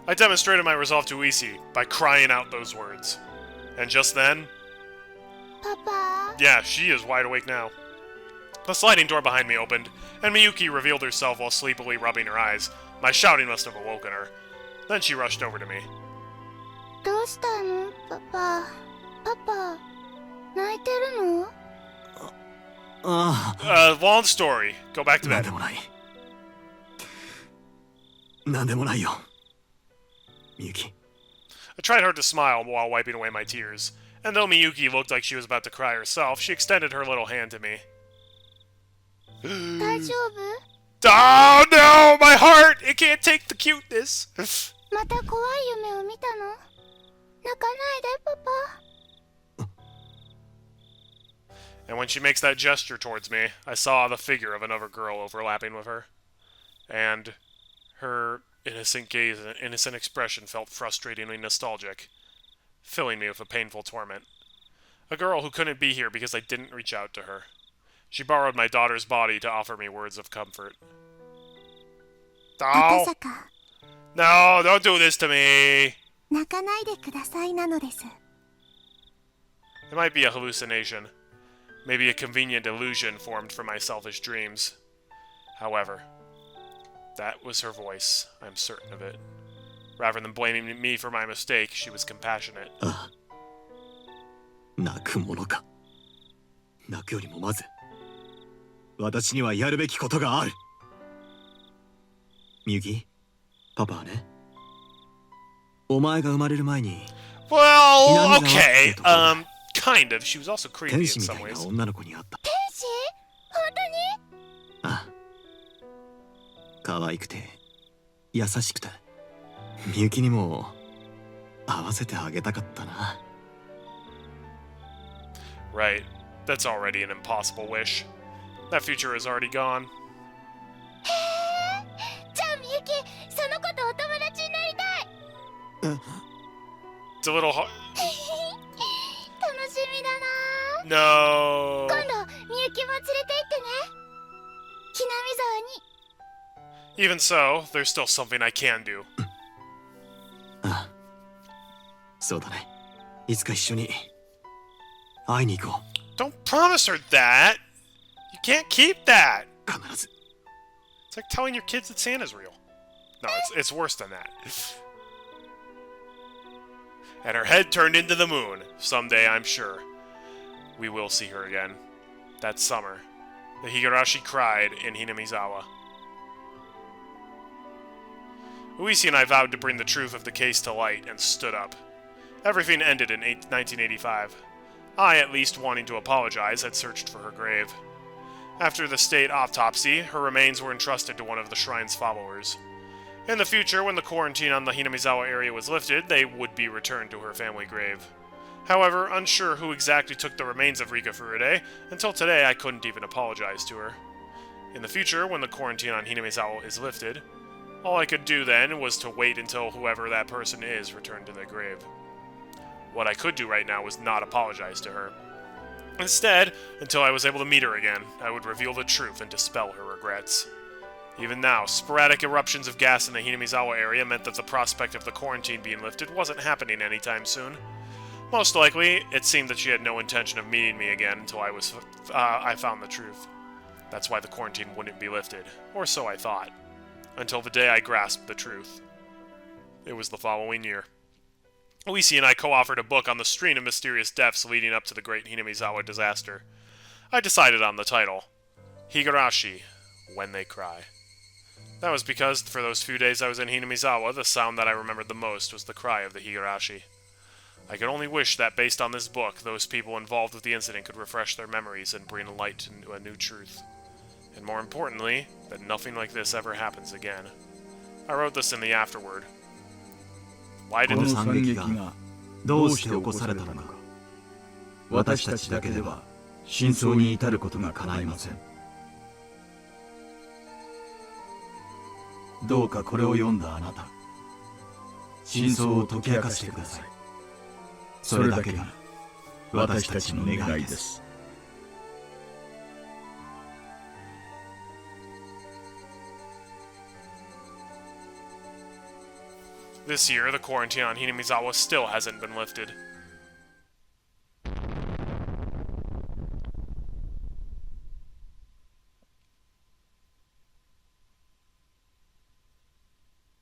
I demonstrated my resolve to Uisi by crying out those words. And just then...
Papa?
Yeah, she is wide awake now. The sliding door behind me opened, and Miyuki revealed herself while sleepily rubbing her eyes. My shouting must have awoken her. Then she rushed over to me.
どうしたのパパ。パパ、泣いてるの？
ああ、
Long story. Go back to
なん
bed.
でもない。なんでもないよ。みゆき。
I tried hard to smile while wiping away my tears, and though Miyuki looked like she was about to cry herself, she extended her little hand to me.
大丈夫？
Oh no! My heart! It can't take the cuteness!
また怖い夢を見たの？泣かないでパパ。
And when she makes that gesture towards me, I saw the figure of another girl overlapping with her. And her innocent gaze and innocent expression felt frustratingly nostalgic, filling me with a painful torment. A girl who couldn't be here because I didn't reach out to her. She borrowed my daughter's body to offer me words of comfort.
赤
No!
坂、
No, don't do this to me!
泣かないでくださいなのです。
It might be a hallucination. Maybe a convenient illusion formed from my selfish dreams. However, that was her voice, I'm certain of it. Rather than blaming me for my mistake, she was compassionate.
ああ、泣くものか。泣くよりもまず私にはやるべきことがある。みゆき、パパはね、お前が生まれる前に
Well, okay, kind of. She was also creepy
天
in
使みた
some
いな
ways.
女の子に会った。
天使？本当に？
ああ、可愛くて優しくて、みゆきにも会わせてあげたかったな。
Right. That's already an impossible wish. That future is already gone.
じゃあみゆき、その子とお友達になりたい。
It's a little...
楽しみだな。
No!
今度みゆきも連れて行ってね。ひなみ沢に。
Even so, there's still something I can do.
ああ、そうだね。いつか一緒に会いに行こう。
Don't promise her that! You can't keep that!
必ず。
It's like telling your kids that Santa's real. No, it's worse than that. And her head turned into the moon. Someday, I'm sure, we will see her again. That summer, the Higurashi cried in Hinamizawa. Uisi and I vowed to bring the truth of the case to light and stood up. Everything ended in 1985. I, at least wanting to apologize, had searched for her grave. After the state autopsy, her remains were entrusted to one of the shrine's followers. In the future, when the quarantine on the Hinamizawa area was lifted, they would be returned to her family grave. However, unsure who exactly took the remains of Rika Furude, until today I couldn't even apologize to her. In the future, when the quarantine on Hinamizawa is lifted, all I could do then was to wait until whoever that person is returned to their grave. What I could do right now was not apologize to her. Instead, until I was able to meet her again, I would reveal the truth and dispel her regrets. Even now, sporadic eruptions of gas in the Hinamizawa area meant that the prospect of the quarantine being lifted wasn't happening anytime soon. Most likely, it seemed that she had no intention of meeting me again until I found the truth. That's why the quarantine wouldn't be lifted, or so I thought. Until the day I grasped the truth. It was the following year. Uisi and I co-authored a book on the string of mysterious deaths leading up to the great Hinamizawa disaster. I decided on the title, Higurashi, When They Cry. That was because, for those few days I was in Hinamizawa, the sound that I remembered the most was the cry of the Higurashi. I could only wish that based on this book, those people involved with the incident could refresh their memories and bring light to a new truth. And more importantly, that nothing like this ever happens again. I wrote this in the afterword. Why
こ
did
の
this...
惨劇がどうして起こされたのか、私たちだけでは真相に至ることが叶いません。どうかこれを読んだあなた、真相を解き明かしてください。それだけが私たちの願いです。
This year, the quarantine on Hinamizawa still hasn't been lifted.